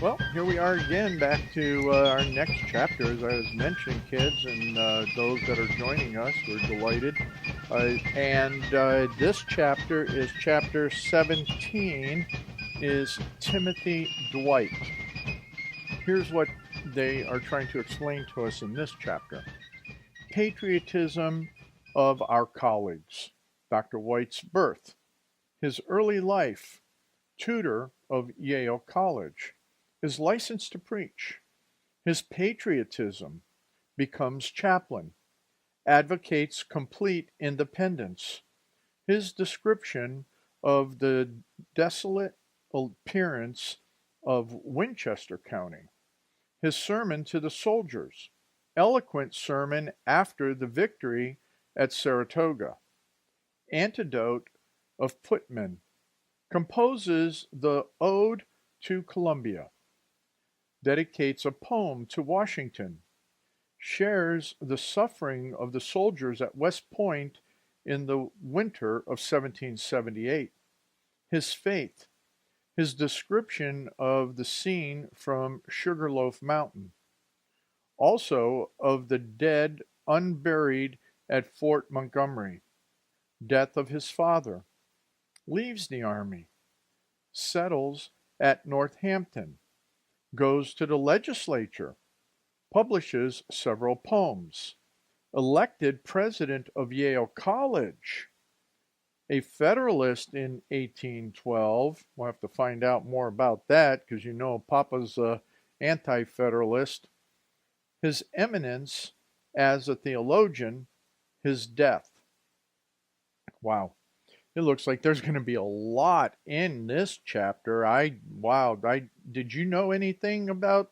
Well, here we are again, back to our next chapter, as I was mentioning, kids, and those that are joining us. We're delighted. And this chapter is chapter 17, is Timothy Dwight. Here's what they are trying to explain to us in this chapter. Patriotism of our colleagues. Dr. White's birth. His early life. Tutor of Yale College. His license to preach. His patriotism. Becomes chaplain. Advocates complete independence. His description of the desolate appearance of Winchester County. His sermon to the soldiers. Eloquent sermon after the victory at Saratoga. Antidote of Putnam. Composes the Ode to Columbia. Dedicates a poem to Washington. Shares the suffering of the soldiers at West Point in the winter of 1778. His faith. His description of the scene from Sugarloaf Mountain. Also of the dead unburied at Fort Montgomery. Death of his father. Leaves the army. Settles at Northampton. Goes to the legislature. Publishes several poems. Elected president of Yale College. A Federalist in 1812. We'll have to find out more about that because you know Papa's anti-Federalist. His eminence as a theologian. His death. Wow. It looks like there's going to be a lot in this chapter. Did you know anything about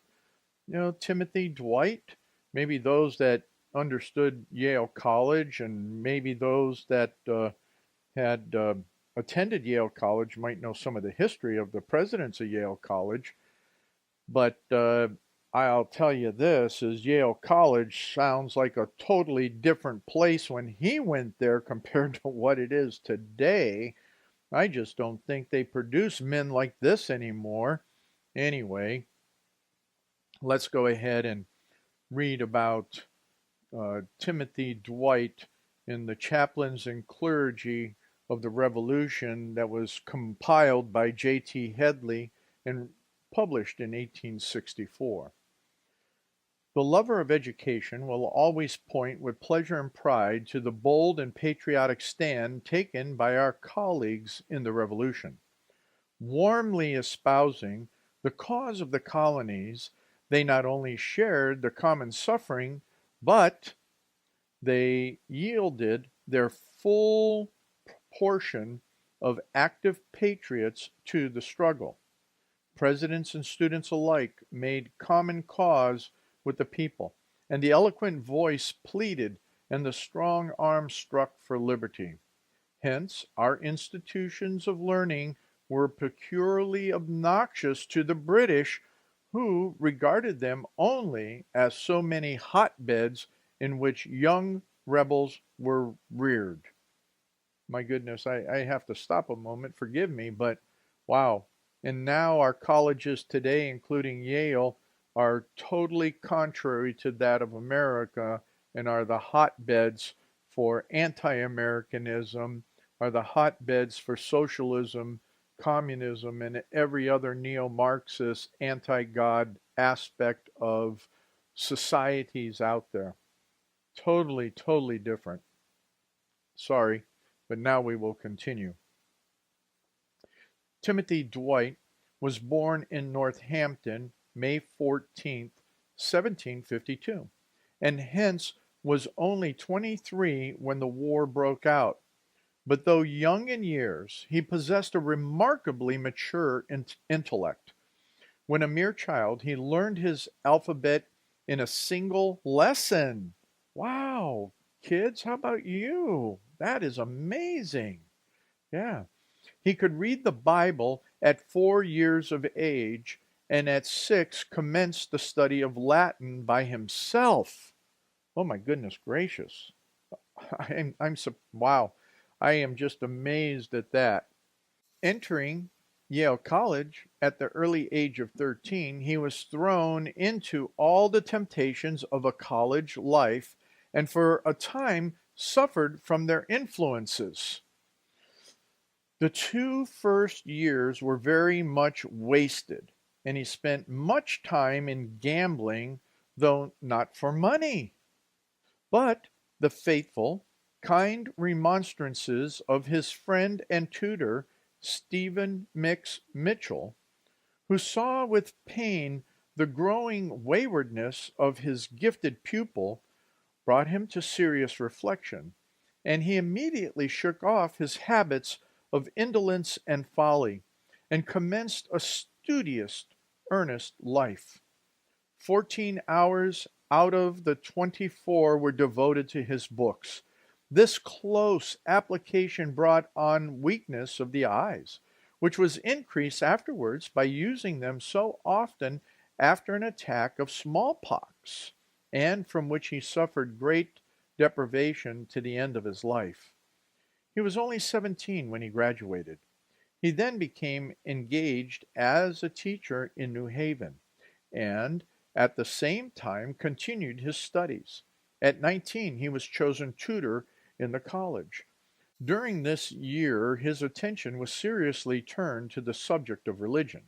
Timothy Dwight? Maybe those that understood Yale College, and maybe those that had attended Yale College might know some of the history of the presidents of Yale College. But I'll tell you this, is Yale College sounds like a totally different place when he went there compared to what it is today. I just don't think they produce men like this anymore. Anyway, let's go ahead and read about Timothy Dwight in the Chaplains and Clergy of the Revolution that was compiled by J.T. Headley and published in 1864. The lover of education will always point with pleasure and pride to the bold and patriotic stand taken by our colleagues in the Revolution. Warmly espousing the cause of the colonies, they not only shared the common suffering, but they yielded their full portion of active patriots to the struggle. Presidents and students alike made common cause with the people, and the eloquent voice pleaded, and the strong arm struck for liberty. Hence, our institutions of learning were peculiarly obnoxious to the British, who regarded them only as so many hotbeds in which young rebels were reared. My goodness, I have to stop a moment, forgive me, but wow. And now our colleges today, including Yale, are totally contrary to that of America and are the hotbeds for anti-Americanism, are the hotbeds for socialism, communism, and every other neo-Marxist, anti-God aspect of societies out there. Totally, totally different. Sorry, but now we will continue. Timothy Dwight was born in Northampton, May 14th, 1752, and hence was only 23 when the war broke out. But though young in years, he possessed a remarkably mature intellect. When a mere child, he learned his alphabet in a single lesson. Wow, kids, how about you? That is amazing. Yeah. He could read the Bible at 4 years of age, and at 6 commenced the study of Latin by himself. Oh my goodness gracious. Wow. I am just amazed at that. Entering Yale College, at the early age of 13, he was thrown into all the temptations of a college life and for a time suffered from their influences. The 2 first years were very much wasted, and he spent much time in gambling, though not for money. But the faithful, kind remonstrances of his friend and tutor, Stephen Mix Mitchell, who saw with pain the growing waywardness of his gifted pupil, brought him to serious reflection, and he immediately shook off his habits of indolence and folly, and commenced a studious, earnest life. 14 hours out of the 24 were devoted to his books. This close application brought on weakness of the eyes, which was increased afterwards by using them so often after an attack of smallpox, and from which he suffered great deprivation to the end of his life. He was only 17 when he graduated. He then became engaged as a teacher in New Haven, and at the same time continued his studies. At 19, he was chosen tutor in the college. During this year, his attention was seriously turned to the subject of religion,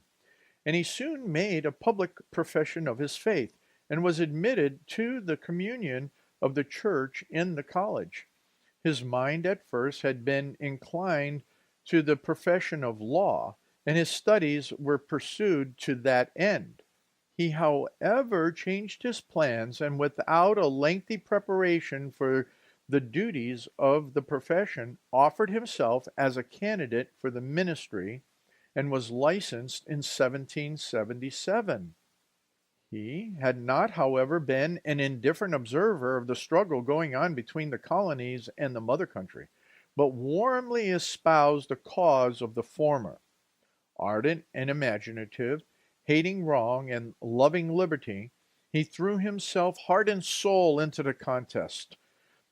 and he soon made a public profession of his faith and was admitted to the communion of the church in the college. His mind at first had been inclined to the profession of law, and his studies were pursued to that end. He, however, changed his plans, and without a lengthy preparation for the duties of the profession, offered himself as a candidate for the ministry and was licensed in 1777. He had not, however, been an indifferent observer of the struggle going on between the colonies and the mother country, but warmly espoused the cause of the former. Ardent and imaginative, hating wrong and loving liberty, he threw himself heart and soul into the contest.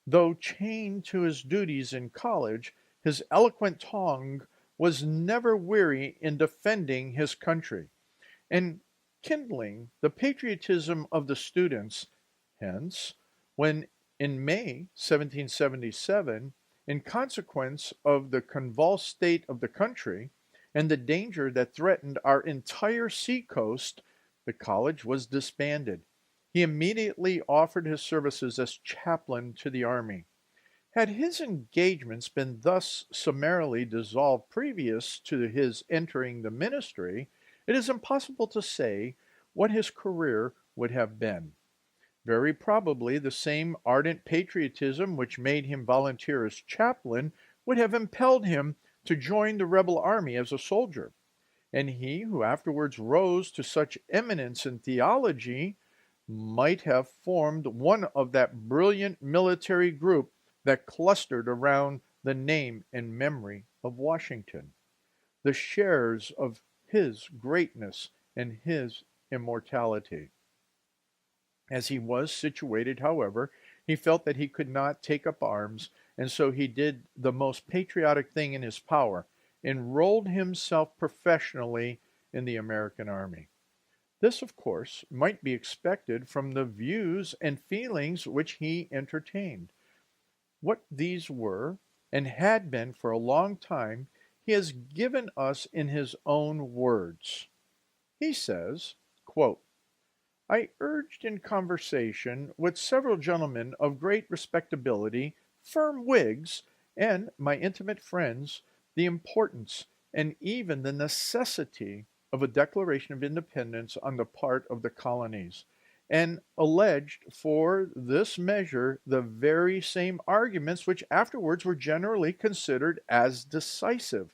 Though chained to his duties in college, his eloquent tongue was never weary in defending his country, and kindling the patriotism of the students. Hence, when in May 1777, in consequence of the convulsed state of the country and the danger that threatened our entire seacoast, the college was disbanded. He immediately offered his services as chaplain to the army. Had his engagements been thus summarily dissolved previous to his entering the ministry, it is impossible to say what his career would have been. Very probably the same ardent patriotism which made him volunteer as chaplain would have impelled him to join the rebel army as a soldier, and he who afterwards rose to such eminence in theology might have formed one of that brilliant military group that clustered around the name and memory of Washington. The shares of his greatness and his immortality. As he was situated, however, he felt that he could not take up arms, and so he did the most patriotic thing in his power, enrolled himself professionally in the American Army. This, of course, might be expected from the views and feelings which he entertained. What these were, and had been for a long time, he has given us in his own words. He says, quote, I urged in conversation with several gentlemen of great respectability, firm Whigs, and my intimate friends, the importance and even the necessity of a declaration of independence on the part of the colonies, and alleged for this measure the very same arguments which afterwards were generally considered as decisive,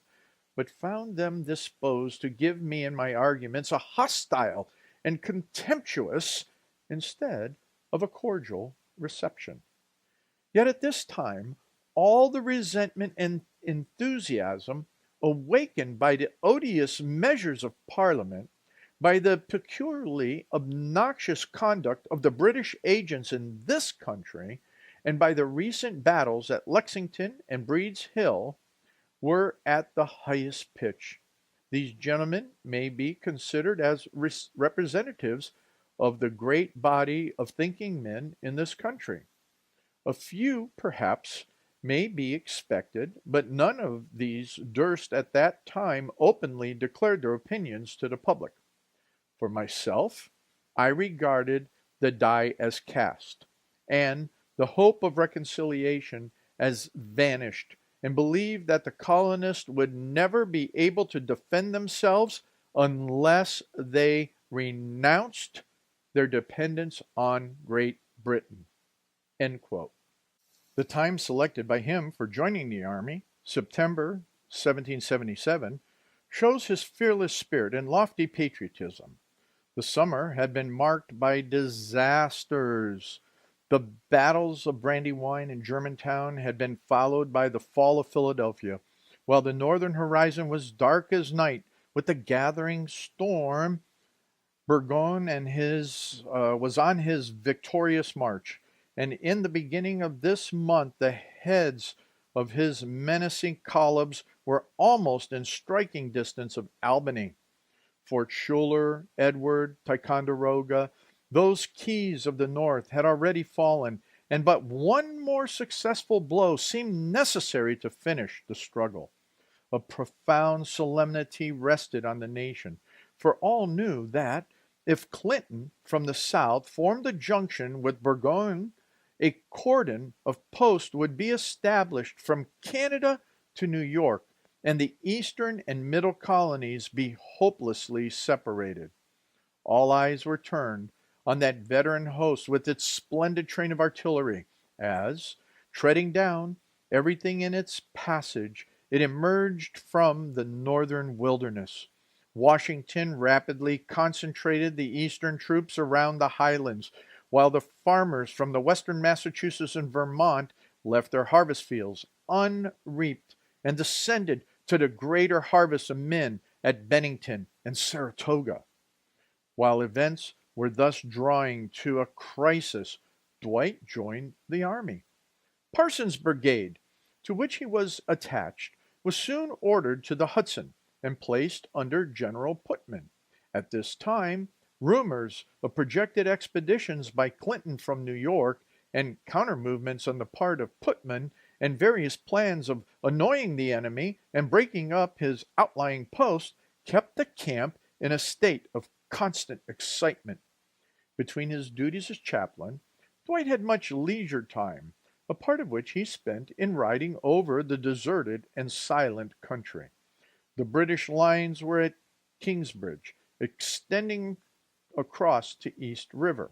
but found them disposed to give me and my arguments a hostile and contemptuous instead of a cordial reception. Yet at this time, all the resentment and enthusiasm awakened by the odious measures of Parliament, by the peculiarly obnoxious conduct of the British agents in this country, and by the recent battles at Lexington and Breed's Hill, were at the highest pitch. These gentlemen may be considered as representatives of the great body of thinking men in this country. A few, perhaps, may be expected, but none of these durst at that time openly declare their opinions to the public. For myself, I regarded the die as cast, and the hope of reconciliation as vanished, and believed that the colonists would never be able to defend themselves unless they renounced their dependence on Great Britain. End quote. The time selected by him for joining the Army, September 1777, shows his fearless spirit and lofty patriotism. The summer had been marked by disasters. The battles of Brandywine and Germantown had been followed by the fall of Philadelphia, while the northern horizon was dark as night with the gathering storm. Burgoyne was on his victorious march, and in the beginning of this month the heads of his menacing columns were almost in striking distance of Albany. Fort Schuyler, Edward, Ticonderoga, those keys of the North had already fallen, and but one more successful blow seemed necessary to finish the struggle. A profound solemnity rested on the nation, for all knew that if Clinton from the south formed a junction with Burgoyne, a cordon of posts would be established from Canada to New York, and the eastern and middle colonies be hopelessly separated. All eyes were turned on that veteran host with its splendid train of artillery, as, treading down everything in its passage, it emerged from the northern wilderness. Washington rapidly concentrated the eastern troops around the highlands, while the farmers from the western Massachusetts and Vermont left their harvest fields unreaped and descended to the greater harvest of men at Bennington and Saratoga. While events were thus drawing to a crisis, Dwight joined the army. Parsons' brigade, to which he was attached, was soon ordered to the Hudson and placed under General Putnam. At this time, rumors of projected expeditions by Clinton from New York and counter-movements on the part of Putnam and various plans of annoying the enemy and breaking up his outlying posts kept the camp in a state of constant excitement. Between his duties as chaplain, Dwight had much leisure time, a part of which he spent in riding over the deserted and silent country. The British lines were at Kingsbridge, extending across to East River.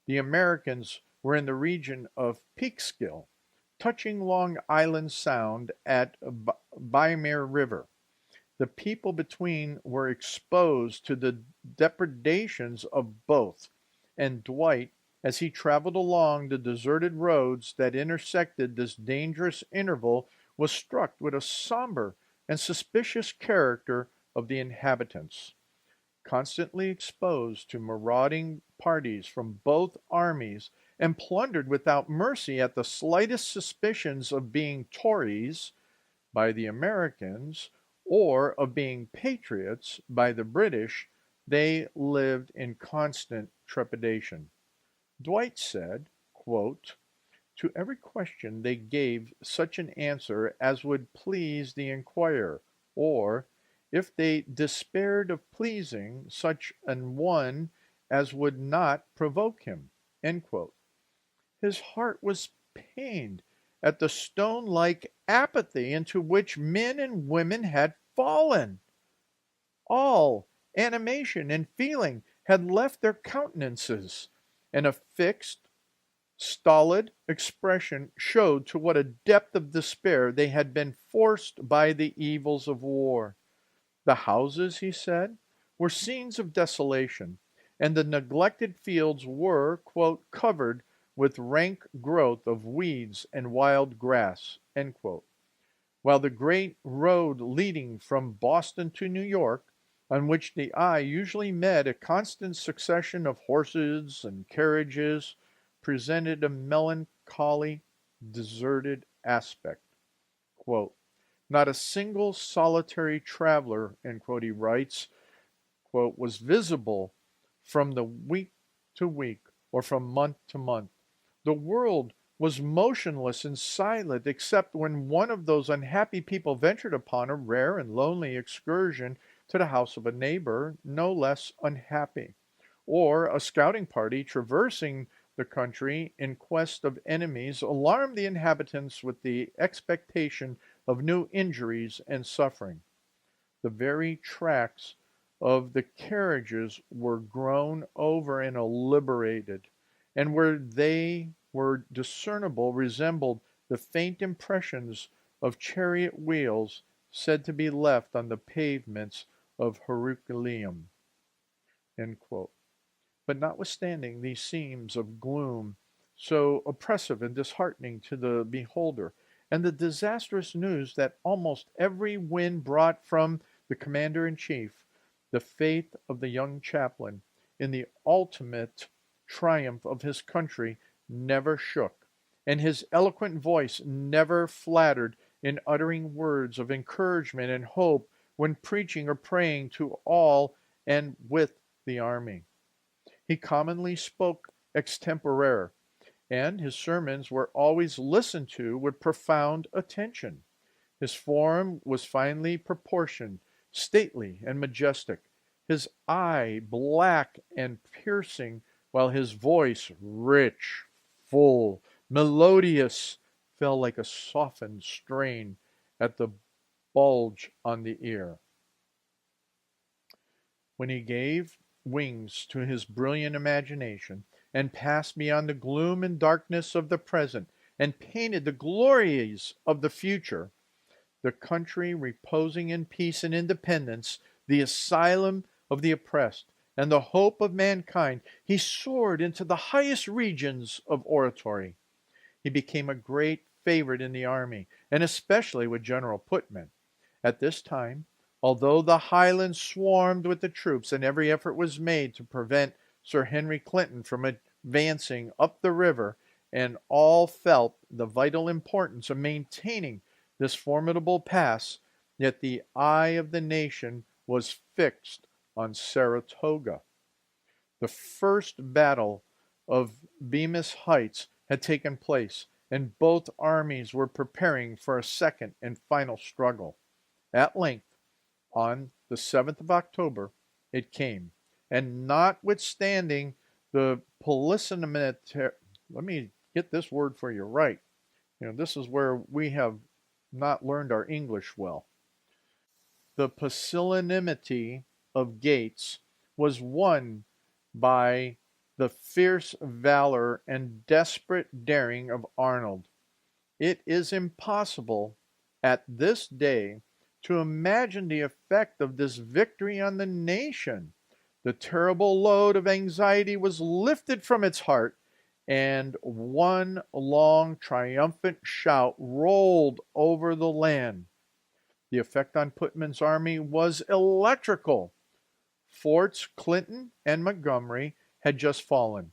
The Americans were in the region of Peekskill, touching Long Island Sound at Bymere River. The people between were exposed to the depredations of both, and Dwight, as he traveled along the deserted roads that intersected this dangerous interval, was struck with a somber and suspicious character of the inhabitants. Constantly exposed to marauding parties from both armies, and plundered without mercy at the slightest suspicions of being Tories by the Americans, or of being patriots by the British, they lived in constant trepidation. Dwight said, quote, "To every question they gave such an answer as would please the inquirer, or, if they despaired of pleasing, such an one as would not provoke him." End quote. His heart was pained at the stone-like apathy into which men and women had fallen. All animation and feeling had left their countenances, and a fixed, stolid expression showed to what a depth of despair they had been forced by the evils of war. The houses, he said, were scenes of desolation, and the neglected fields were, quote, "covered with rank growth of weeds and wild grass," end quote. While the great road leading from Boston to New York, on which the eye usually met a constant succession of horses and carriages, presented a melancholy, deserted aspect. Quote, Not a single solitary traveler, end quote, he writes, quote, was visible from the week to week or from month to month. The world was motionless and silent except when one of those unhappy people ventured upon a rare and lonely excursion to the house of a neighbor no less unhappy, or a scouting party traversing the country in quest of enemies alarmed the inhabitants with the expectation of new injuries and suffering. The very tracks of the carriages were grown over and obliterated, and where they were discernible resembled the faint impressions of chariot wheels said to be left on the pavements of Herculaneum. But notwithstanding these scenes of gloom, so oppressive and disheartening to the beholder, and the disastrous news that almost every wind brought from the commander-in-chief, the faith of the young chaplain in the ultimate triumph of his country never shook, and his eloquent voice never faltered in uttering words of encouragement and hope when preaching or praying to all and with the army. He commonly spoke extempore, and his sermons were always listened to with profound attention. His form was finely proportioned, stately and majestic, his eye black and piercing, while his voice, rich, full, melodious, fell like a softened strain at the bulge on the ear. When he gave wings to his brilliant imagination, and passed beyond the gloom and darkness of the present, and painted the glories of the future, the country reposing in peace and independence, the asylum of the oppressed, and the hope of mankind, he soared into the highest regions of oratory. He became a great favorite in the army, and especially with General Putnam. At this time, although the Highlands swarmed with the troops and every effort was made to prevent Sir Henry Clinton from advancing up the river, and all felt the vital importance of maintaining this formidable pass, yet the eye of the nation was fixed on Saratoga. The first battle of Bemis Heights had taken place, and both armies were preparing for a second and final struggle. At length, on the 7th of October, it came, and notwithstanding the pusillanimity, let me get this word for you right. This is where we have not learned our English well. The pusillanimity of Gates was won by the fierce valor and desperate daring of Arnold. It is impossible at this day to imagine the effect of this victory on the nation. The terrible load of anxiety was lifted from its heart, and one long triumphant shout rolled over the land. The effect on Putnam's army was electrical. Forts Clinton and Montgomery had just fallen,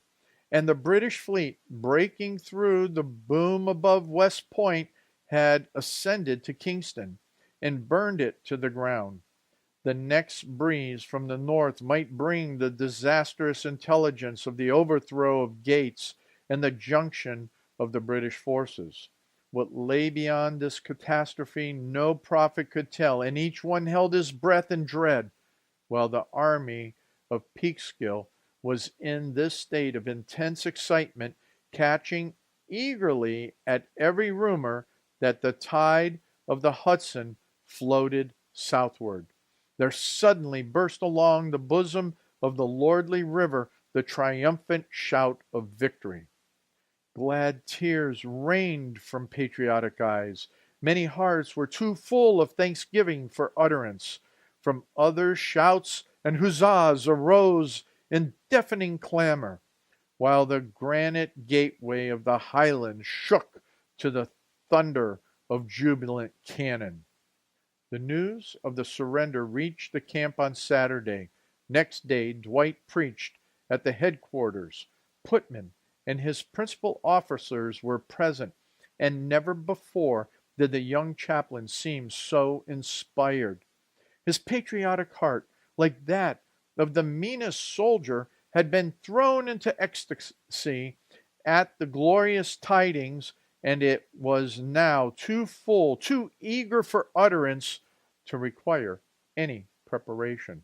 and the British fleet, breaking through the boom above West Point, had ascended to Kingston and burned it to the ground. The next breeze from the north might bring the disastrous intelligence of the overthrow of Gates and the junction of the British forces. What lay beyond this catastrophe no prophet could tell, and each one held his breath in dread, while the army of Peekskill was in this state of intense excitement, catching eagerly at every rumor that the tide of the Hudson floated southward. There suddenly burst along the bosom of the lordly river the triumphant shout of victory. Glad tears rained from patriotic eyes. Many hearts were too full of thanksgiving for utterance. From others shouts and huzzas arose in deafening clamor, while the granite gateway of the Highlands shook to the thunder of jubilant cannon. The news of the surrender reached the camp on Saturday. Next day, Dwight preached at the headquarters. Putnam and his principal officers were present, and never before did the young chaplain seem so inspired. His patriotic heart, like that of the meanest soldier, had been thrown into ecstasy at the glorious tidings, and it was now too full, too eager for utterance to require any preparation.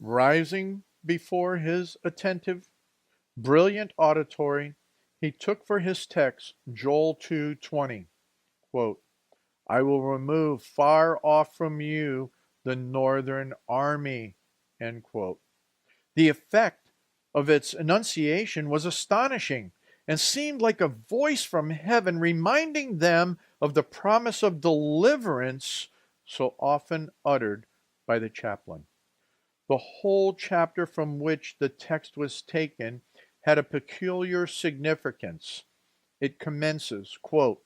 Rising before his attentive, brilliant auditory, he took for his text Joel 2:20, quote, I will remove far off from you the northern army, end quote. The effect of its enunciation was astonishing and seemed like a voice from heaven reminding them of the promise of deliverance so often uttered by the chaplain. The whole chapter from which the text was taken had a peculiar significance. It commences, quote,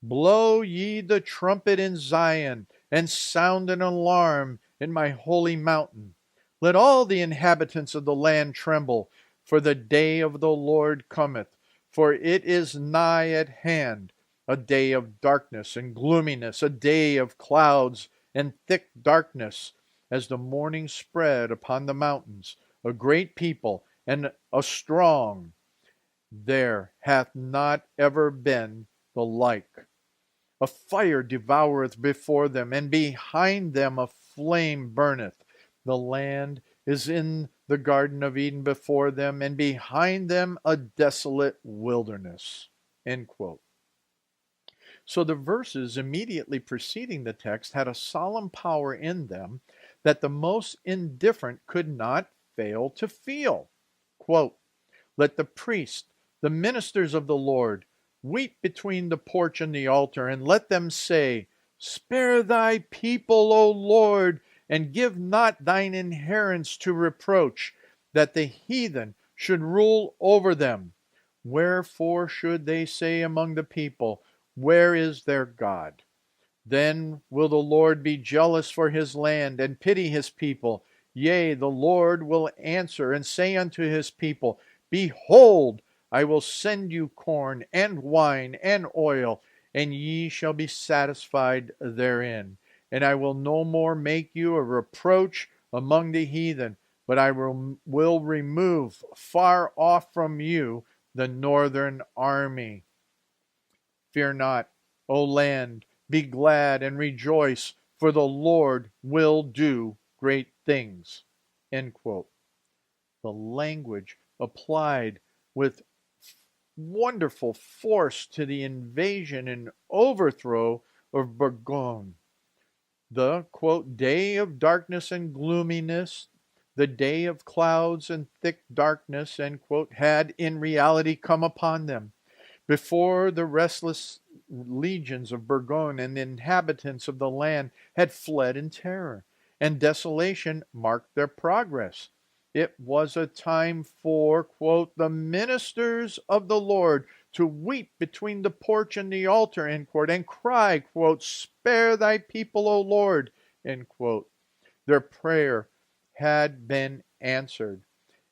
Blow ye the trumpet in Zion, and sound an alarm in my holy mountain. Let all the inhabitants of the land tremble, for the day of the Lord cometh, for it is nigh at hand, a day of darkness and gloominess, a day of clouds and thick darkness, as the morning spread upon the mountains, a great people and a strong. There hath not ever been the like. A fire devoureth before them, and behind them a flame burneth. The land is in the Garden of Eden before them, and behind them a desolate wilderness. End quote. So the verses immediately preceding the text had a solemn power in them that the most indifferent could not fail to feel. Quote, Let the priest, the ministers of the Lord, weep between the porch and the altar, and let them say, Spare thy people, O Lord, and give not thine inheritance to reproach, that the heathen should rule over them. Wherefore should they say among the people, Where is their God? Then will the Lord be jealous for his land, and pity his people. Yea, the Lord will answer and say unto his people, Behold, I will send you corn and wine and oil, and ye shall be satisfied therein. And I will no more make you a reproach among the heathen, but I will remove far off from you the northern army. Fear not, O land, be glad and rejoice, for the Lord will do great things. End quote. The language applied with wonderful force to the invasion and overthrow of Burgoyne. The, quote, day of darkness and gloominess, the day of clouds and thick darkness, end quote, had in reality come upon them. Before the restless legions of Burgoyne and the inhabitants of the land had fled in terror, and desolation marked their progress. It was a time for, quote, the ministers of the Lord to weep between the porch and the altar, end quote, and cry, quote, Spare thy people, O Lord, end quote. Their prayer had been answered,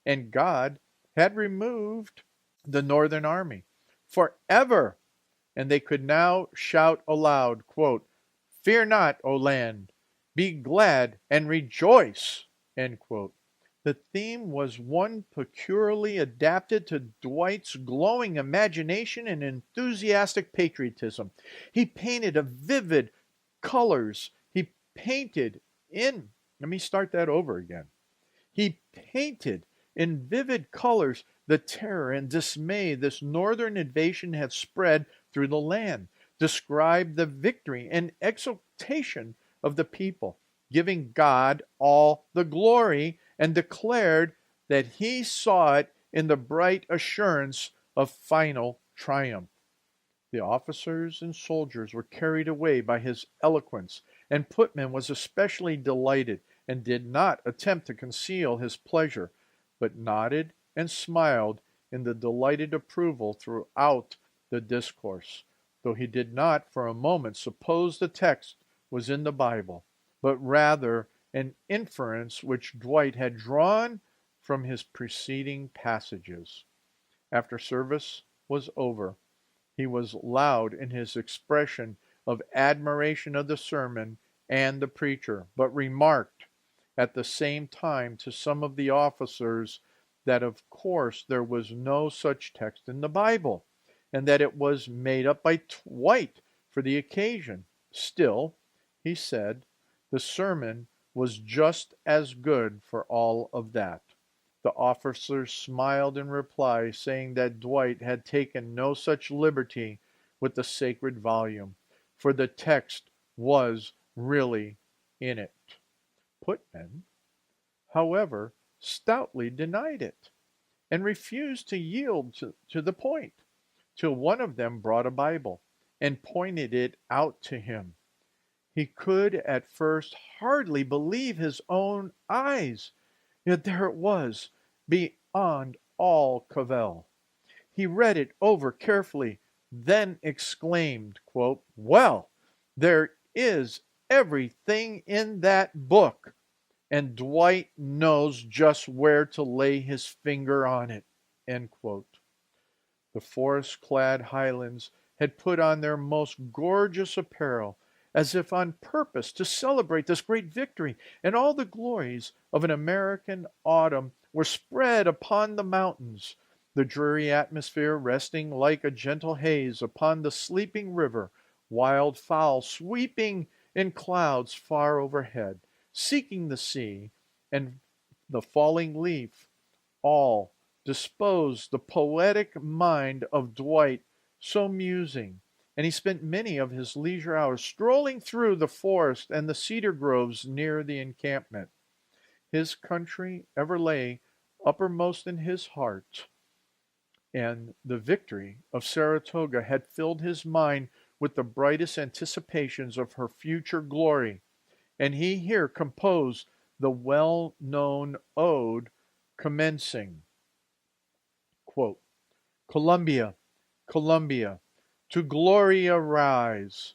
and God had removed the northern army forever, and they could now shout aloud, quote, Fear not, O land, be glad and rejoice, end quote. The theme was one peculiarly adapted to Dwight's glowing imagination and enthusiastic patriotism. He painted a vivid colors. He painted in, let me start that over again. He painted in vivid colors the terror and dismay this northern invasion had spread through the land, described the victory and exultation of the people, giving God all the glory, and declared that he saw it in the bright assurance of final triumph. The officers and soldiers were carried away by his eloquence, and Putnam was especially delighted and did not attempt to conceal his pleasure, but nodded and smiled in the delighted approval throughout the discourse, though he did not for a moment suppose the text was in the Bible, but rather an inference which Dwight had drawn from his preceding passages. After service was over, he was loud in his expression of admiration of the sermon and the preacher, but remarked at the same time to some of the officers that of course there was no such text in the Bible, and that it was made up by Dwight for the occasion. Still, he said, the sermon was just as good for all of that. The officers smiled in reply, saying that Dwight had taken no such liberty with the sacred volume, for the text was really in it. Putnam, however, stoutly denied it, and refused to yield to the point, till one of them brought a Bible and pointed it out to him. He could at first hardly believe his own eyes, yet there it was, beyond all cavil. He read it over carefully, then exclaimed, quote, "Well, there is everything in that book, and Dwight knows just where to lay his finger on it." End quote. The forest-clad Highlands had put on their most gorgeous apparel, as if on purpose to celebrate this great victory, and all the glories of an American autumn were spread upon the mountains, the dreary atmosphere resting like a gentle haze upon the sleeping river, wild fowl sweeping in clouds far overhead, seeking the sea, and the falling leaf, all disposed the poetic mind of Dwight so musing, and he spent many of his leisure hours strolling through the forest and the cedar groves near the encampment. His country ever lay uppermost in his heart, and the victory of Saratoga had filled his mind with the brightest anticipations of her future glory, and he here composed the well-known ode commencing, quote, "Columbia, Columbia, to glory arise,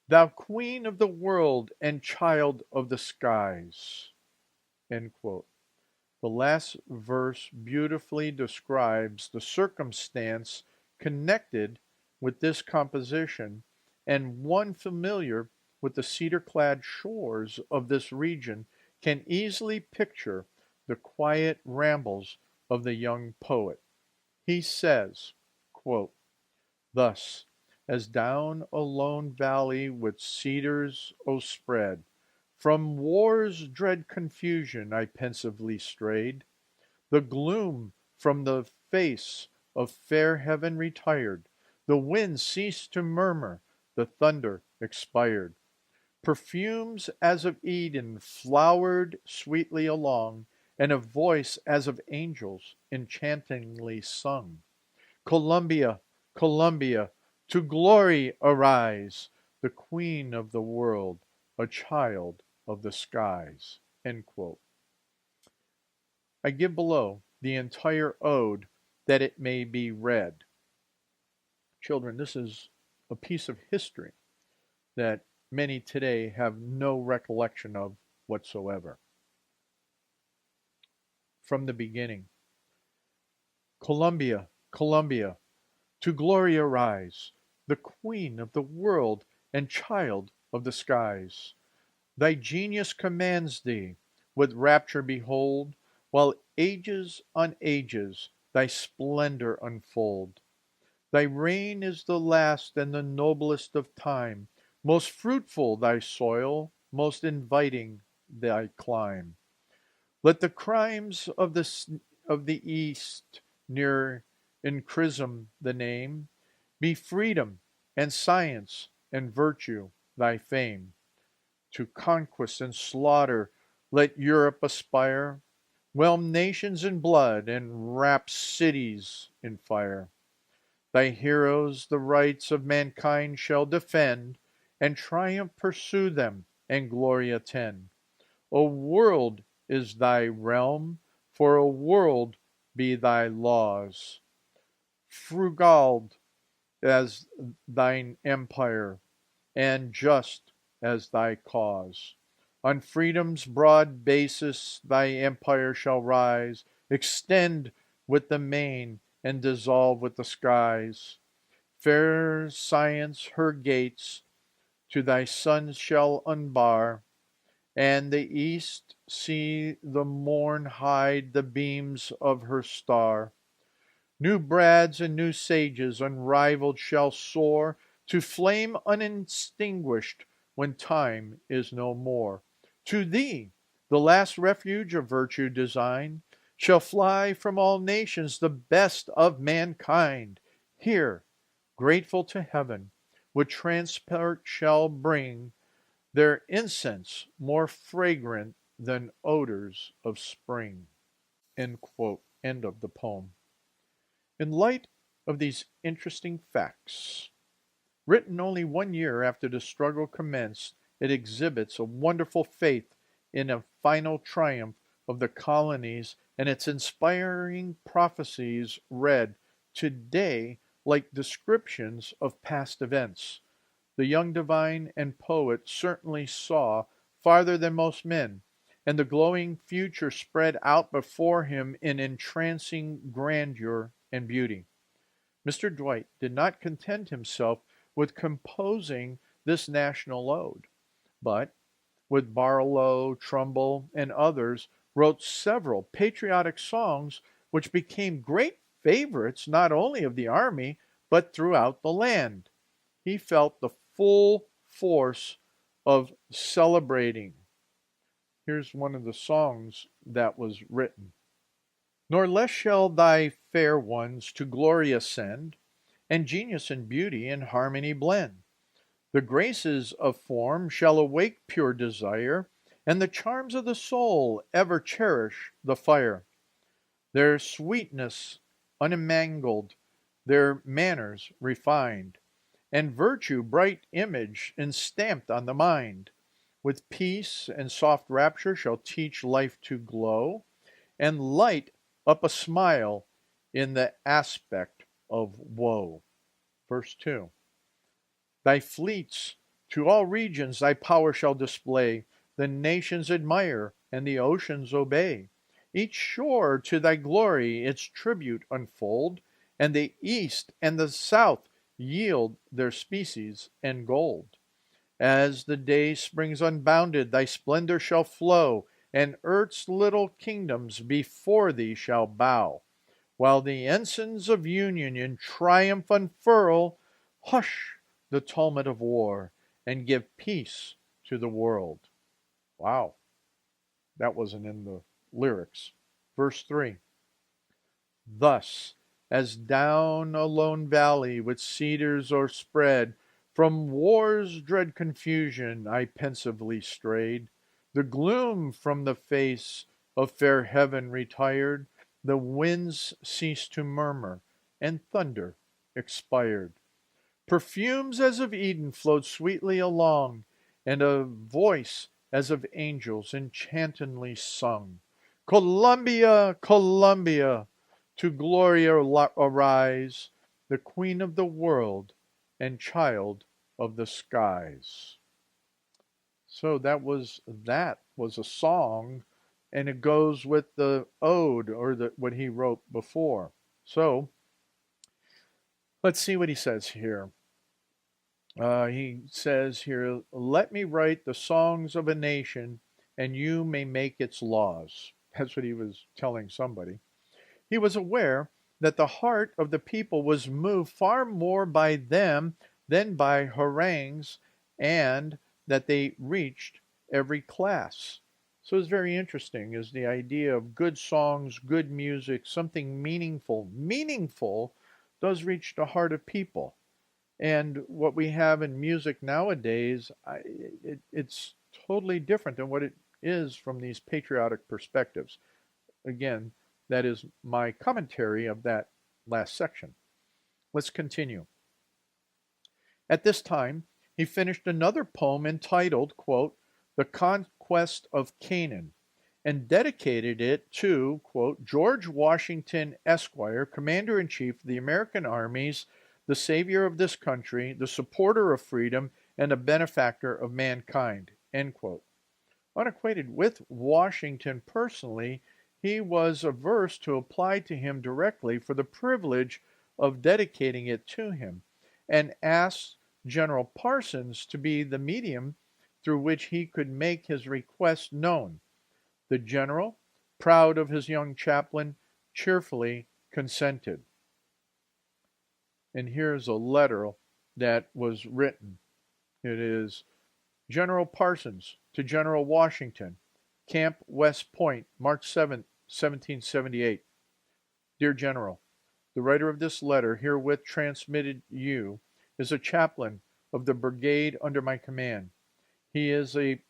thou queen of the world and child of the skies." End quote. The last verse beautifully describes the circumstance connected with this composition, and one familiar with the cedar-clad shores of this region can easily picture the quiet rambles of the young poet. He says, quote, "Thus, as down a lone valley with cedars o'erspread, from war's dread confusion I pensively strayed, the gloom from the face of fair heaven retired, the wind ceased to murmur, the thunder expired. Perfumes as of Eden flowered sweetly along, and a voice as of angels enchantingly sung. Columbia, Columbia, to glory arise, the queen of the world, a child of the skies." End quote. I give below the entire ode that it may be read. Children, this is a piece of history that many today have no recollection of whatsoever. From the beginning. Columbia, Columbia, to glory arise, the queen of the world and child of the skies. Thy genius commands thee, with rapture behold, while ages on ages thy splendor unfold. Thy reign is the last and the noblest of time, most fruitful thy soil, most inviting thy clime. Let the crimes of the East near enchrism the name, be freedom and science and virtue thy fame. To conquest and slaughter let Europe aspire, whelm nations in blood and wrap cities in fire. Thy heroes the rights of mankind shall defend, and triumph pursue them, and glory attend. A world is thy realm, for a world be thy laws. Frugal as thine empire, and just as thy cause. On freedom's broad basis thy empire shall rise, extend with the main, and dissolve with the skies. Fair science her gates to thy sons shall unbar, and the east see the morn hide the beams of her star. New brads and new sages unrivaled shall soar to flame unextinguished when time is no more. To thee, the last refuge of virtue design, shall fly from all nations the best of mankind. Here, grateful to heaven, with transport shall bring their incense more fragrant than odors of spring. End quote. End of the poem. In light of these interesting facts, written only 1 year after the struggle commenced, it exhibits a wonderful faith in a final triumph of the colonies, and its inspiring prophecies read today like descriptions of past events. The young divine and poet certainly saw farther than most men, and the glowing future spread out before him in entrancing grandeur and beauty. Mr. Dwight did not content himself with composing this national ode, but, with Barlow, Trumbull, and others, wrote several patriotic songs which became great favorites not only of the army, but throughout the land. He felt the full force of celebrating. Here's one of the songs that was written. Nor less shall thy fair ones to glory ascend, and genius and beauty in harmony blend. The graces of form shall awake pure desire, and the charms of the soul ever cherish the fire. Their sweetness unmangled, their manners refined, and virtue bright image enstamped on the mind. With peace and soft rapture shall teach life to glow, and light up a smile in the aspect of woe. Verse 2. Thy fleets to all regions thy power shall display, the nations admire, and the oceans obey. Each shore to thy glory its tribute unfold, and the east and the south yield their species and gold. As the day springs unbounded, thy splendor shall flow, and earth's little kingdoms before thee shall bow. While the ensigns of union in triumph unfurl, hush the tumult of war, and give peace to the world. Wow, that wasn't in the lyrics. Verse 3. Thus, as down a lone valley with cedars o'erspread, from war's dread confusion I pensively strayed. The gloom from the face of fair heaven retired, the winds ceased to murmur, and thunder expired. Perfumes as of Eden flowed sweetly along, and a voice as of angels enchantingly sung. Columbia, Columbia, to glory arise, the queen of the world and child of the skies. So that was a song, and it goes with the ode, or what he wrote before. So let's see what he says here. He says here, let me write the songs of a nation, and you may make its laws. That's what he was telling somebody. He was aware that the heart of the people was moved far more by them than by harangues, and that they reached every class. So it's very interesting, is the idea of good songs, good music, something meaningful. Meaningful does reach the heart of people. And what we have in music nowadays, it's totally different than what it is from these patriotic perspectives. Again, that is my commentary of that last section. Let's continue. At this time, he finished another poem entitled, quote, The Conquest of Canaan, and dedicated it to, quote, George Washington, Esquire, Commander-in-Chief of the American armies, the savior of this country, the supporter of freedom, and a benefactor of mankind, end quote. Unacquainted with Washington personally, he was averse to apply to him directly for the privilege of dedicating it to him, and asked General Parsons to be the medium through which he could make his request known. The general, proud of his young chaplain, cheerfully consented. And here's a letter that was written. It is General Parsons to General Washington, Camp West Point, March 7, 1778. Dear General, the writer of this letter herewith transmitted you is a chaplain of the brigade under my command. He is a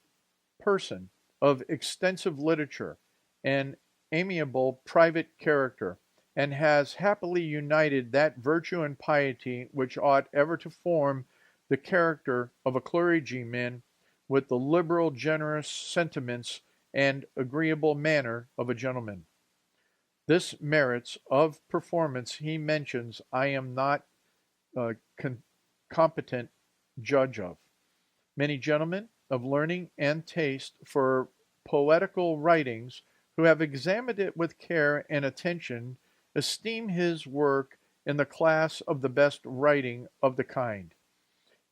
person of extensive literature and amiable private character, and has happily united that virtue and piety which ought ever to form the character of a clergyman with the liberal, generous sentiments and agreeable manner of a gentleman. This merits of performance he mentions I am not a competent judge of. Many gentlemen of learning and taste for poetical writings, who have examined it with care and attention, esteem his work in the class of the best writing of the kind.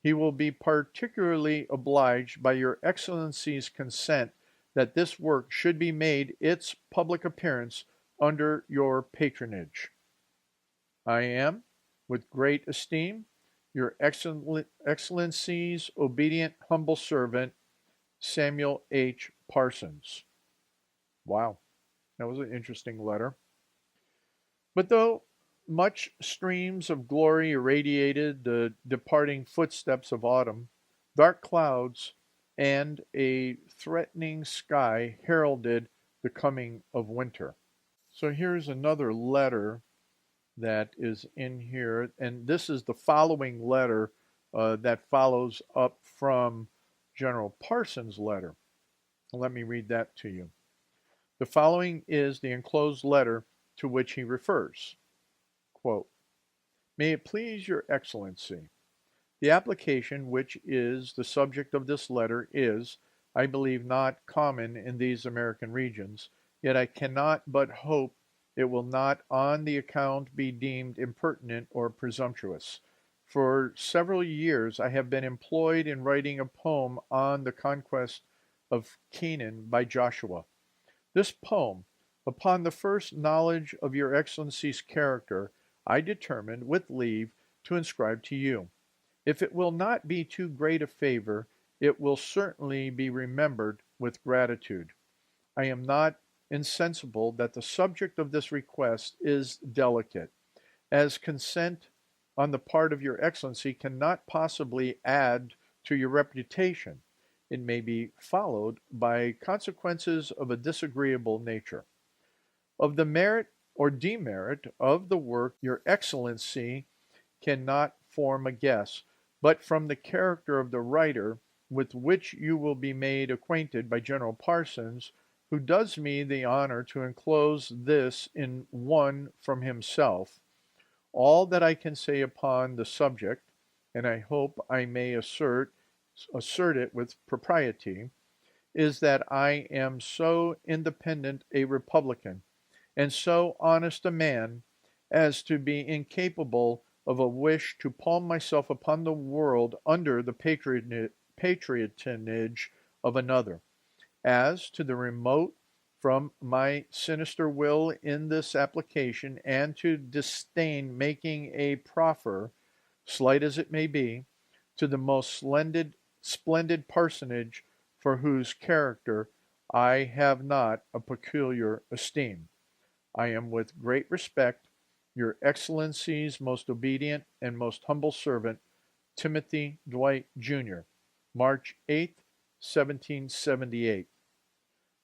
He will be particularly obliged by your Excellency's consent that this work should be made its public appearance under your patronage. I am, with great esteem, your Excellency's obedient humble servant, Samuel H. Parsons. Wow, that was an interesting letter. But though much streams of glory irradiated the departing footsteps of autumn, dark clouds and a threatening sky heralded the coming of winter. So here's another letter that is in here, and this is the following letter that follows up from General Parsons' letter. Let me read that to you. The following is the enclosed letter to which he refers. Quote, May it please your Excellency, the application which is the subject of this letter is, I believe, not common in these American regions, yet I cannot but hope it will not on the account be deemed impertinent or presumptuous. For several years I have been employed in writing a poem on the conquest of Canaan by Joshua. This poem, upon the first knowledge of your Excellency's character, I determined, with leave, to inscribe to you. If it will not be too great a favor, it will certainly be remembered with gratitude. I am not insensible that the subject of this request is delicate, as consent on the part of your Excellency cannot possibly add to your reputation. It may be followed by consequences of a disagreeable nature. Of the merit or demerit of the work your Excellency cannot form a guess, but from the character of the writer, with which you will be made acquainted by General Parsons, who does me the honor to enclose this in one from himself. All that I can say upon the subject, and I hope I may assert it with propriety, is that I am so independent a Republican, and so honest a man, as to be incapable of a wish to palm myself upon the world under the patronage of another. As to the remote from my sinister will in this application, and to disdain making a proffer, slight as it may be, to the most splendid personage for whose character I have not a peculiar esteem, I am with great respect your Excellency's most obedient and most humble servant, Timothy Dwight, Jr., March 8, 1778.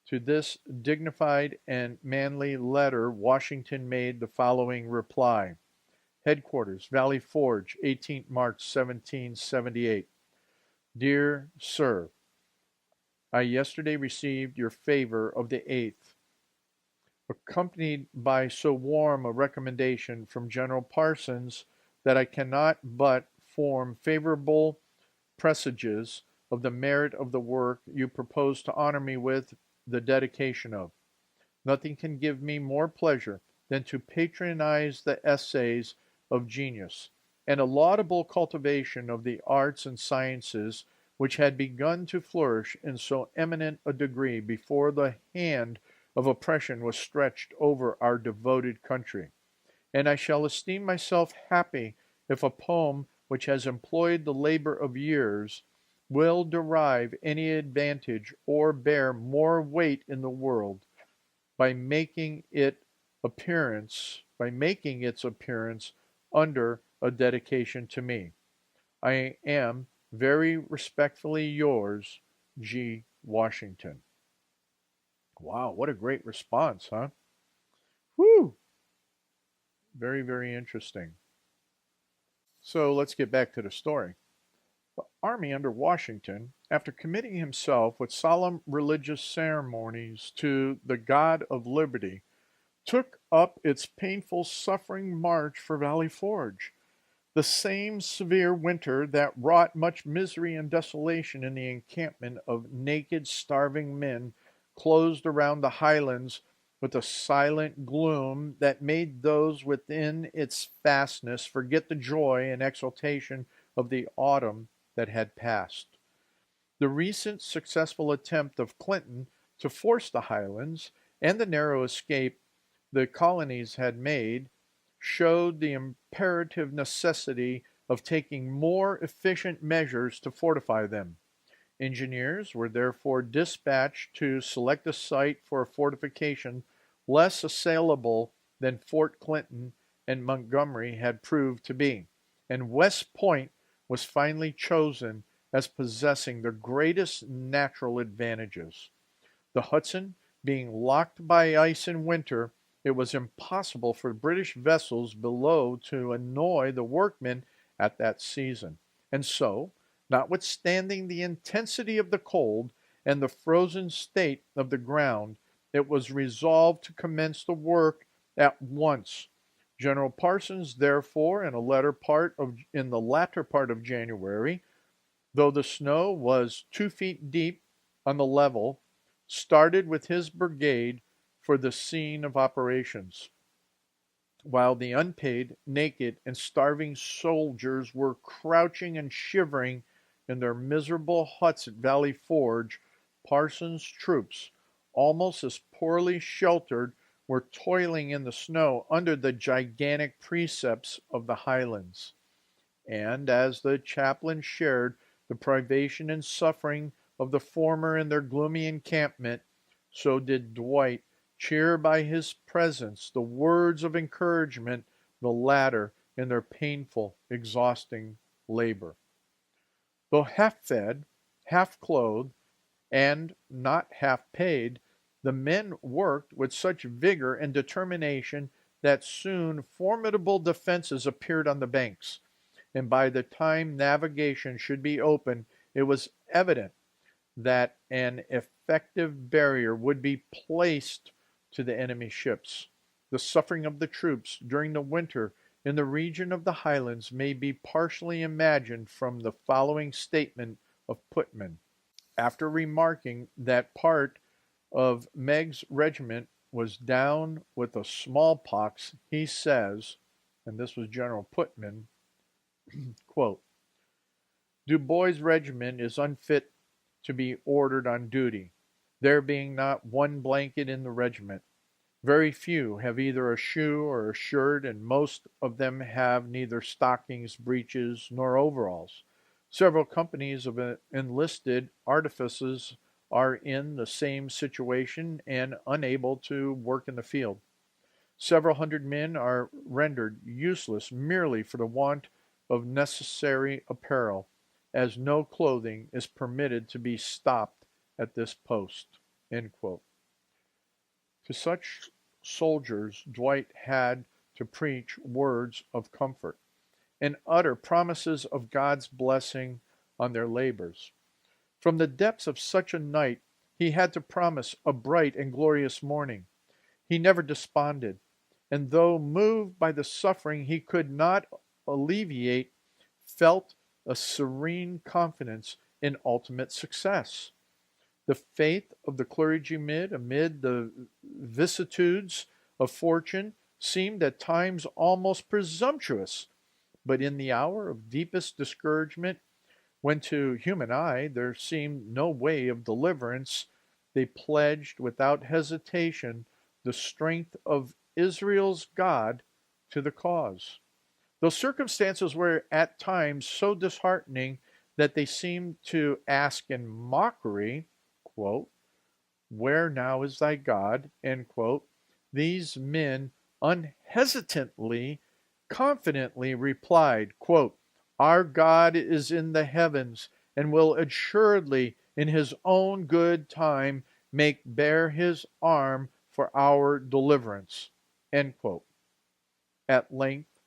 To this dignified and manly letter Washington made the following reply. Headquarters, Valley Forge, 18th March, 1778. Dear Sir, I yesterday received your favor of the 8th, accompanied by so warm a recommendation from General Parsons that I cannot but form favorable presages of the merit of the work you propose to honor me with the dedication of. Nothing can give me more pleasure than to patronize the essays of genius, and a laudable cultivation of the arts and sciences which had begun to flourish in so eminent a degree before the hand of oppression was stretched over our devoted country. And I shall esteem myself happy if a poem which has employed the labor of years will derive any advantage or bear more weight in the world by making its appearance under a dedication to me. I am very respectfully yours, G. Washington. Wow, what a great response, huh? Whew! Very, very interesting. So let's get back to the story. The army under Washington, after committing himself with solemn religious ceremonies to the God of liberty, took up its painful, suffering march for Valley Forge. The same severe winter that wrought much misery and desolation in the encampment of naked, starving men closed around the highlands with a silent gloom that made those within its fastness forget the joy and exultation of the autumn that had passed. The recent successful attempt of Clinton to force the highlands and the narrow escape the colonies had made showed the imperative necessity of taking more efficient measures to fortify them. Engineers were therefore dispatched to select a site for a fortification less assailable than Fort Clinton and Montgomery had proved to be, and West Point was finally chosen as possessing the greatest natural advantages. The Hudson being locked by ice in winter, it was impossible for British vessels below to annoy the workmen at that season. And so, notwithstanding the intensity of the cold and the frozen state of the ground, it was resolved to commence the work at once. General Parsons, therefore, in the latter part of January, though the snow was 2 feet deep on the level, started with his brigade for the scene of operations, while the unpaid, naked, and starving soldiers were crouching and shivering in their miserable huts at Valley Forge. Parsons' troops, almost as poorly sheltered, were toiling in the snow under the gigantic precepts of the Highlands. And as the chaplains shared the privation and suffering of the former in their gloomy encampment, so did Dwight cheer by his presence the words of encouragement the latter in their painful, exhausting labor. Though half fed, half clothed, and not half paid, the men worked with such vigor and determination that soon formidable defenses appeared on the banks, and by the time navigation should be open, it was evident that an effective barrier would be placed to the enemy ships. The suffering of the troops during the winter in the region of the Highlands may be partially imagined from the following statement of Putnam. After remarking that part of Megg's regiment was down with the smallpox, he says, and this was General Putnam, quote, "Dubois' regiment is unfit to be ordered on duty, there being not one blanket in the regiment. Very few have either a shoe or a shirt, and most of them have neither stockings, breeches, nor overalls. Several companies of enlisted artificers are in the same situation and unable to work in the field. Several hundred men are rendered useless merely for the want of necessary apparel, as no clothing is permitted to be stopped at this post." End quote. To such soldiers, Dwight had to preach words of comfort and utter promises of God's blessing on their labors. From the depths of such a night, he had to promise a bright and glorious morning. He never desponded, and though moved by the suffering he could not alleviate, felt a serene confidence in ultimate success. The faith of the clergymen amid the vicissitudes of fortune seemed at times almost presumptuous, But in the hour of deepest discouragement, when to human eye there seemed no way of deliverance, they pledged without hesitation the strength of Israel's God to the cause. Those circumstances were at times so disheartening that they seemed to ask in mockery, quote, "Where now is thy God?" End quote. These men unhesitantly, confidently replied, quote, "Our God is in the heavens and will assuredly in his own good time make bare his arm for our deliverance." End quote. At length,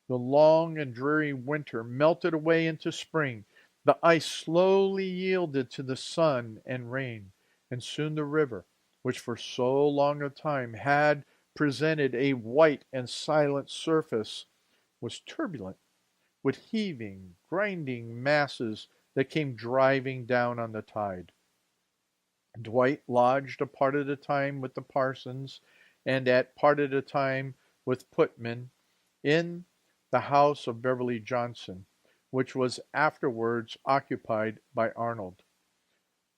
the long and dreary winter melted away into spring. The ice slowly yielded to the sun and rain, and soon the river, which for so long a time had presented a white and silent surface, was turbulent with heaving, grinding masses that came driving down on the tide. Dwight lodged a part at a time with the Parsons, and at part at a time with Putnam, in the house of Beverly Johnson, which was afterwards occupied by Arnold.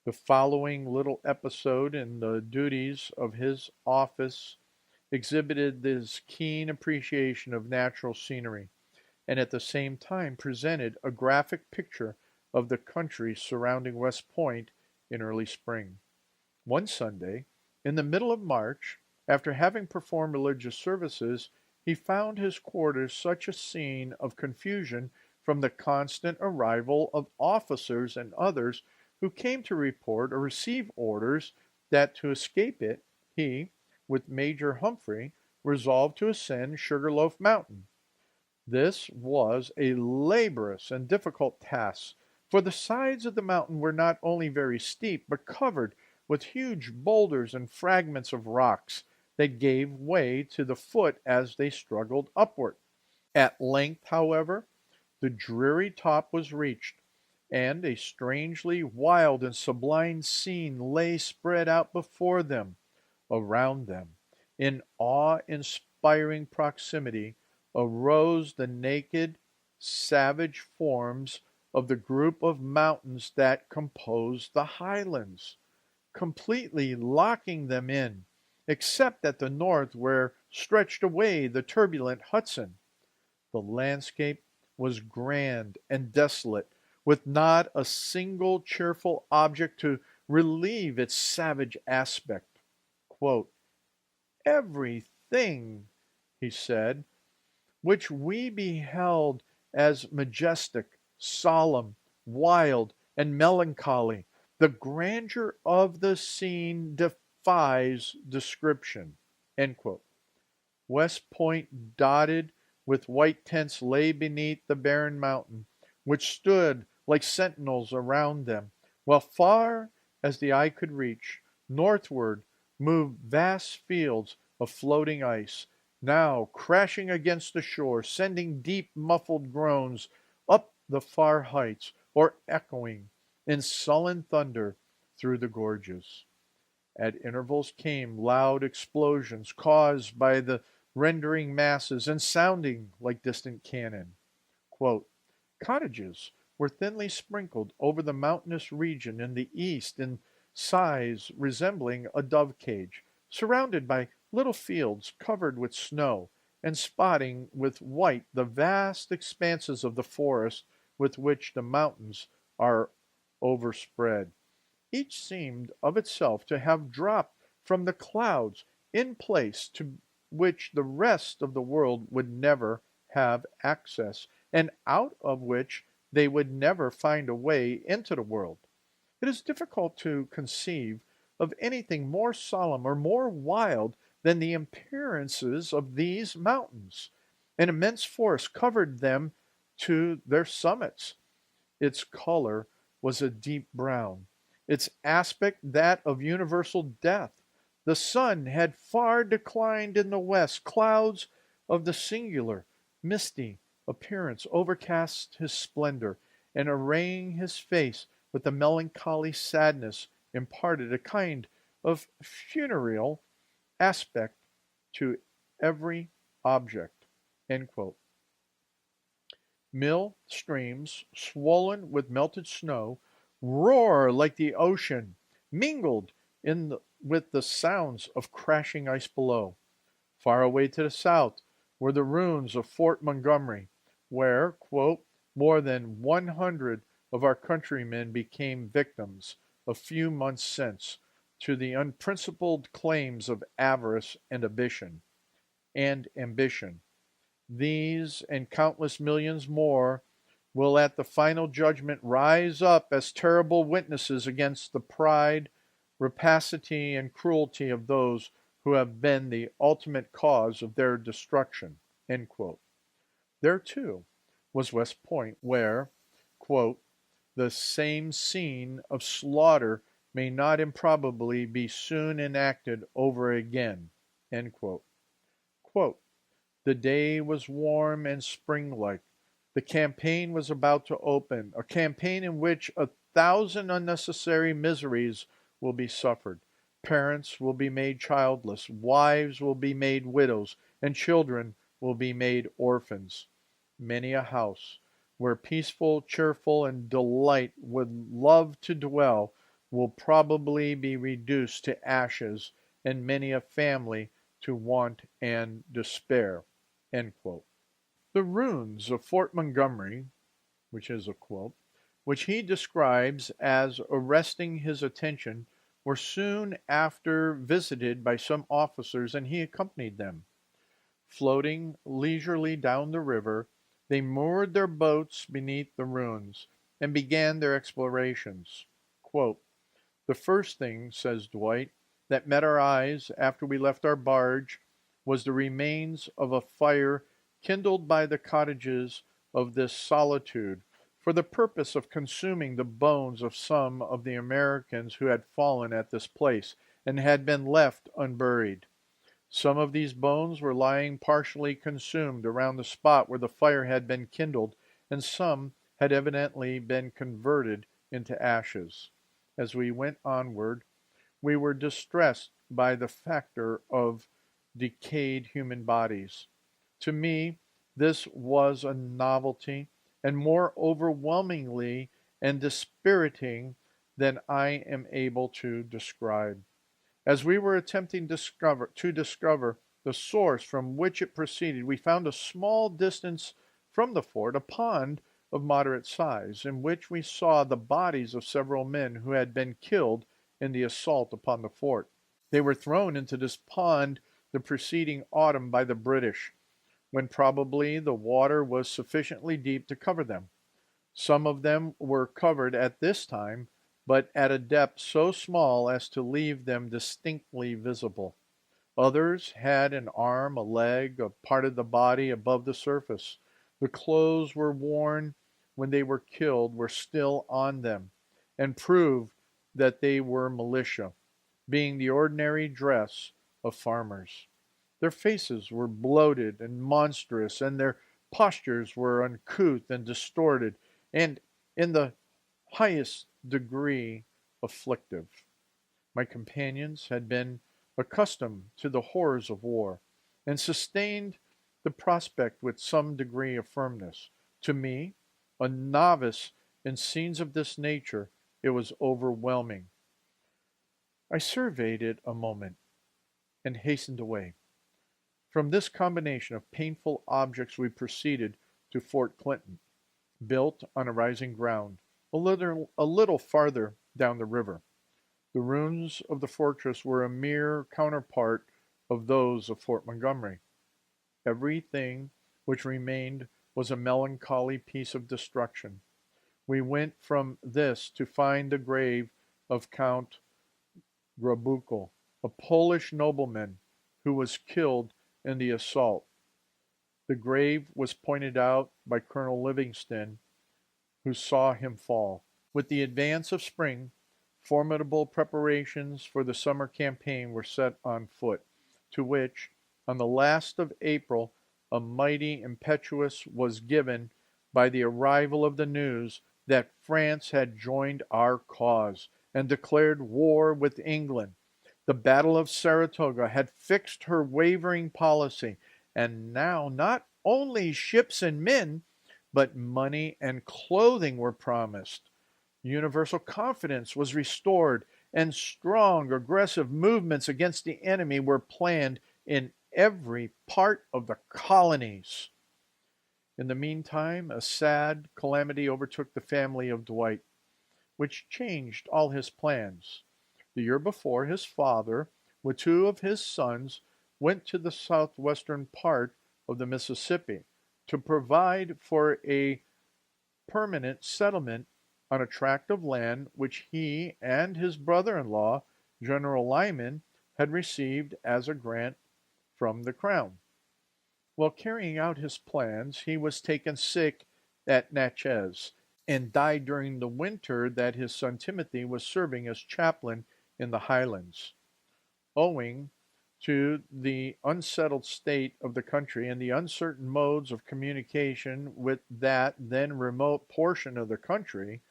The following little episode in the duties of his office exhibited this keen appreciation of natural scenery, and at the same time presented a graphic picture of the country surrounding West Point in early spring. One Sunday, in the middle of March, after having performed religious services, he found his quarters such a scene of confusion from the constant arrival of officers and others who came to report or receive orders that to escape it, he, with Major Humphrey, resolved to ascend Sugarloaf Mountain. This was a laborious and difficult task, for the sides of the mountain were not only very steep, but covered with huge boulders and fragments of rocks that gave way to the foot as they struggled upward. At length, however, the dreary top was reached, and a strangely wild and sublime scene lay spread out before them, around them. In awe-inspiring proximity arose the naked, savage forms of the group of mountains that composed the highlands, completely locking them in, except at the north where stretched away the turbulent Hudson. The landscape was grand and desolate, with not a single cheerful object to relieve its savage aspect. Quote, "Everything," he said, "which we beheld as majestic, solemn, wild, and melancholy, the grandeur of the scene defies description." End quote. West Point, dotted with white tents, lay beneath the barren mountain, which stood like sentinels around them, while far as the eye could reach, northward moved vast fields of floating ice, now crashing against the shore, sending deep muffled groans up the far heights, or echoing in sullen thunder through the gorges. At intervals came loud explosions caused by the rending masses and sounding like distant cannon. Quote, "Cottages were thinly sprinkled over the mountainous region in the east in size resembling a dove cage, surrounded by little fields covered with snow, and spotting with white the vast expanses of the forest with which the mountains are overspread. Each seemed of itself to have dropped from the clouds in place to which the rest of the world would never have access, and out of which they would never find a way into the world. It is difficult to conceive of anything more solemn or more wild than the appearances of these mountains. An immense forest covered them to their summits. Its color was a deep brown, its aspect that of universal death. The sun had far declined in the west. Clouds of the singular, misty appearance overcast his splendor, and arraying his face with a melancholy sadness, imparted a kind of funereal aspect to every object." End quote. Mill streams, swollen with melted snow, roar like the ocean, mingled with the sounds of crashing ice below. Far away to the south were the ruins of Fort Montgomery, where, quote, more than 100 of our countrymen became victims a few months since to the unprincipled claims of avarice and ambition. These and countless millions more will at the final judgment rise up as terrible witnesses against the pride, rapacity, and cruelty of those who have been the ultimate cause of their destruction. End quote. There, too, was West Point, where, quote, the same scene of slaughter may not improbably be soon enacted over again. End quote. Quote, the day was warm and spring-like. The campaign was about to open, a campaign in which 1,000 unnecessary miseries will be suffered. Parents will be made childless, wives will be made widows, and children will be made orphans. Many a house, where peaceful, cheerful, and delight would love to dwell, will probably be reduced to ashes, and many a family to want and despair. End quote. The ruins of Fort Montgomery, which is a quote, which he describes as arresting his attention, were soon after visited by some officers, and he accompanied them. Floating leisurely down the river, they moored their boats beneath the ruins and began their explorations. Quote, the first thing, says Dwight, that met our eyes after we left our barge was the remains of a fire kindled by the cottages of this solitude for the purpose of consuming the bones of some of the Americans who had fallen at this place and had been left unburied. Some of these bones were lying partially consumed around the spot where the fire had been kindled, and some had evidently been converted into ashes. As we went onward, we were distressed by the factor of decayed human bodies. To me, this was a novelty, and more overwhelmingly and dispiriting than I am able to describe. As we were attempting to discover the source from which it proceeded, we found a small distance from the fort a pond of moderate size, in which we saw the bodies of several men who had been killed in the assault upon the fort. They were thrown into this pond the preceding autumn by the British, when probably the water was sufficiently deep to cover them. Some of them were covered at this time, but at a depth so small as to leave them distinctly visible. Others had an arm, a leg, a part of the body above the surface. The clothes were worn when they were killed were still on them, and proved that they were militia, being the ordinary dress of farmers. Their faces were bloated and monstrous, and their postures were uncouth and distorted, and in the highest degree afflictive. My companions had been accustomed to the horrors of war, and sustained the prospect with some degree of firmness. To me, a novice in scenes of this nature, it was overwhelming. I surveyed it a moment, and hastened away. From this combination of painful objects we proceeded to Fort Clinton, built on a rising ground, a little farther down the river. The ruins of the fortress were a mere counterpart of those of Fort Montgomery. Everything which remained was a melancholy piece of destruction. We went from this to find the grave of Count Grabuckel, a Polish nobleman who was killed in the assault. The grave was pointed out by Colonel Livingston, who saw him fall. With the advance of spring, formidable preparations for the summer campaign were set on foot, to which, on the last of April, a mighty impetus was given by the arrival of the news that France had joined our cause and declared war with England. The Battle of Saratoga had fixed her wavering policy, and now not only ships and men, but money and clothing were promised. Universal confidence was restored, and strong, aggressive movements against the enemy were planned in every part of the colonies. In the meantime, a sad calamity overtook the family of Dwight, which changed all his plans. The year before, his father, with two of his sons, went to the southwestern part of the Mississippi to provide for a permanent settlement on a tract of land which he and his brother-in-law, General Lyman, had received as a grant from the crown. While carrying out his plans, he was taken sick at Natchez and died during the winter that his son Timothy was serving as chaplain in the Highlands. Owing to the unsettled state of the country and the uncertain modes of communication with that then remote portion of the country,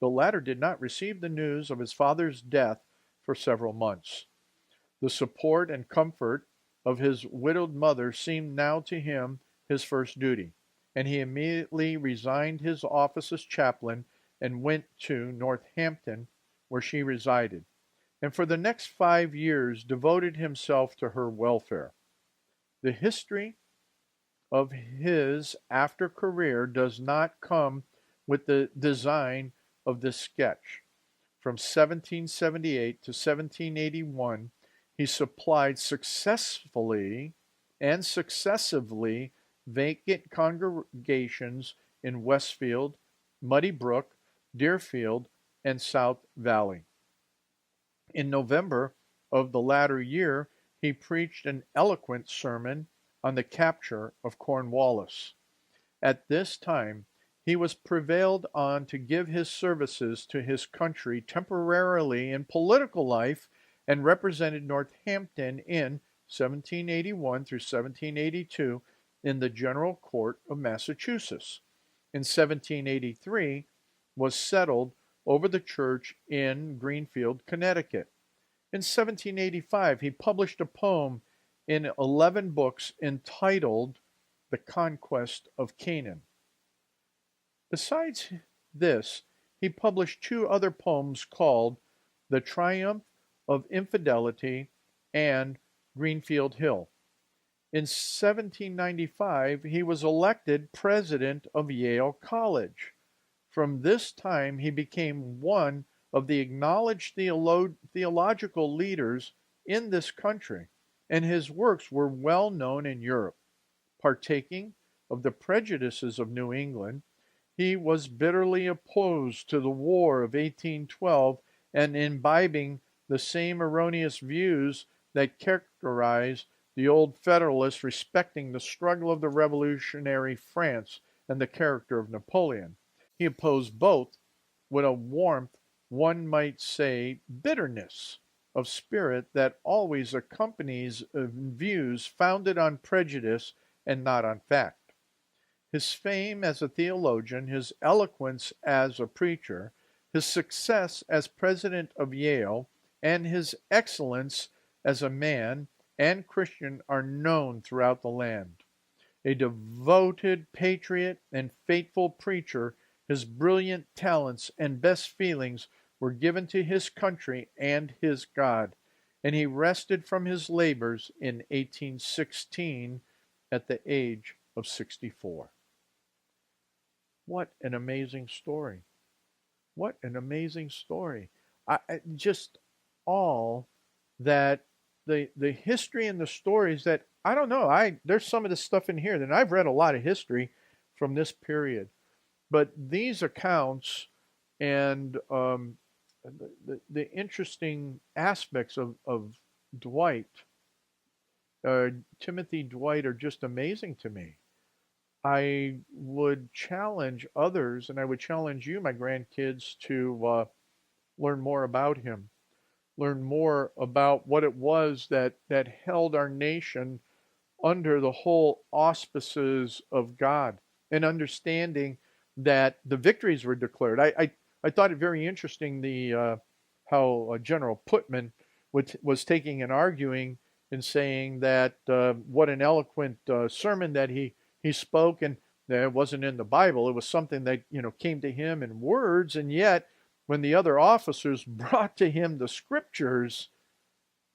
the latter did not receive the news of his father's death for several months. The support and comfort of his widowed mother seemed now to him his first duty, and he immediately resigned his office as chaplain and went to Northampton, where she resided, and for the next 5 years devoted himself to her welfare. The history of his after career does not come with the design of this sketch. From 1778 to 1781, he supplied successfully and successively vacant congregations in Westfield, Muddy Brook, Deerfield, and South Valley. In November of the latter year, he preached an eloquent sermon on the capture of Cornwallis. At this time, he was prevailed on to give his services to his country temporarily in political life and represented Northampton in 1781 through 1782 in the General Court of Massachusetts. In 1783, was settled over the church in Greenfield, Connecticut. In 1785, he published a poem in 11 books entitled The Conquest of Canaan. Besides this, he published 2 other poems called The Triumph of Infidelity and Greenfield Hill. In 1795, he was elected president of Yale College. From this time, he became one of the acknowledged theological leaders in this country, and his works were well known in Europe. Partaking of the prejudices of New England, he was bitterly opposed to the War of 1812 and imbibing the same erroneous views that characterized the old Federalists respecting the struggle of the revolutionary France and the character of Napoleon. He opposed both with a warmth, one might say bitterness, of spirit that always accompanies views founded on prejudice and not on fact. His fame as a theologian, his eloquence as a preacher, his success as president of Yale, and his excellence as a man and Christian are known throughout the land. A devoted patriot and faithful preacher, his brilliant talents and best feelings were given to his country and his God, and he rested from his labors in 1816 at the age of 64. What an amazing story. What an amazing story. Just all that the history and the stories that, I don't know, there's some of this stuff in here, and I've read a lot of history from this period. But these accounts and the interesting aspects of Dwight, Timothy Dwight, are just amazing to me. I would challenge others, and I would challenge you, my grandkids, to learn more about him, learn more about what it was that held our nation under the whole auspices of God, and understanding that the victories were declared. I thought it very interesting how General Putnam was taking and arguing and saying that what an eloquent sermon that he spoke, and It wasn't in the Bible. It was something that, came to him in words. And yet, when the other officers brought to him the scriptures,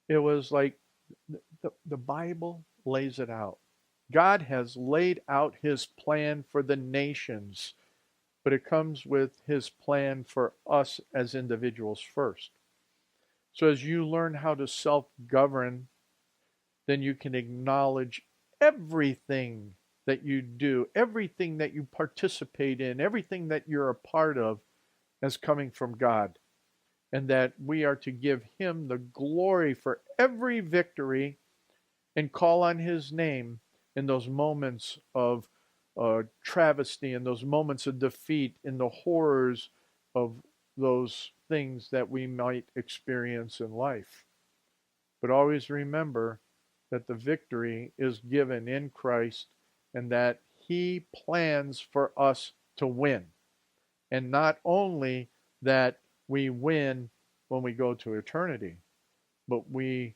it was like the Bible lays it out. God has laid out his plan for the nations, but it comes with his plan for us as individuals first. So as you learn how to self-govern, then you can acknowledge everything that you do, everything that you participate in, everything that you're a part of as coming from God. And that we are to give him the glory for every victory and call on his name in those moments of travesty, in those moments of defeat, in the horrors of those things that we might experience in life. But always remember that the victory is given in Christ and that he plans for us to win. And not only that we win when we go to eternity, but we,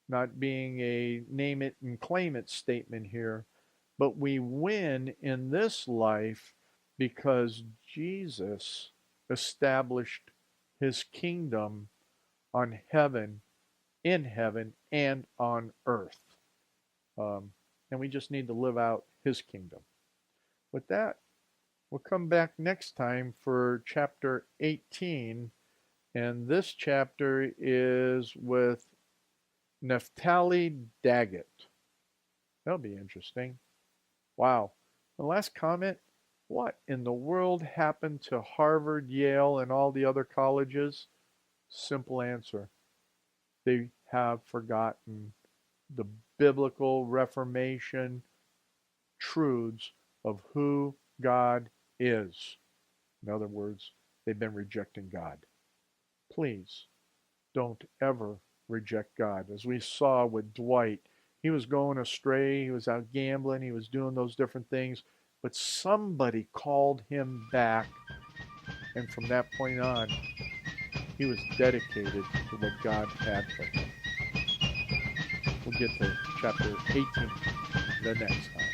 not being a name it and claim it statement here, but we win in this life because Jesus established his kingdom on heaven, in heaven, and on earth. And we just need to live out his kingdom. With that, we'll come back next time for chapter 18. And this chapter is with Naphtali Daggett. That'll be interesting. Wow. The last comment, what in the world happened to Harvard, Yale, and all the other colleges? Simple answer. They have forgotten the biblical Reformation truths of who God is. In other words, they've been rejecting God. Please don't ever reject God. As we saw with Dwight, he was going astray, he was out gambling, he was doing those different things, but somebody called him back, and from that point on, he was dedicated to what God had for him. We'll get to chapter 18 the next time.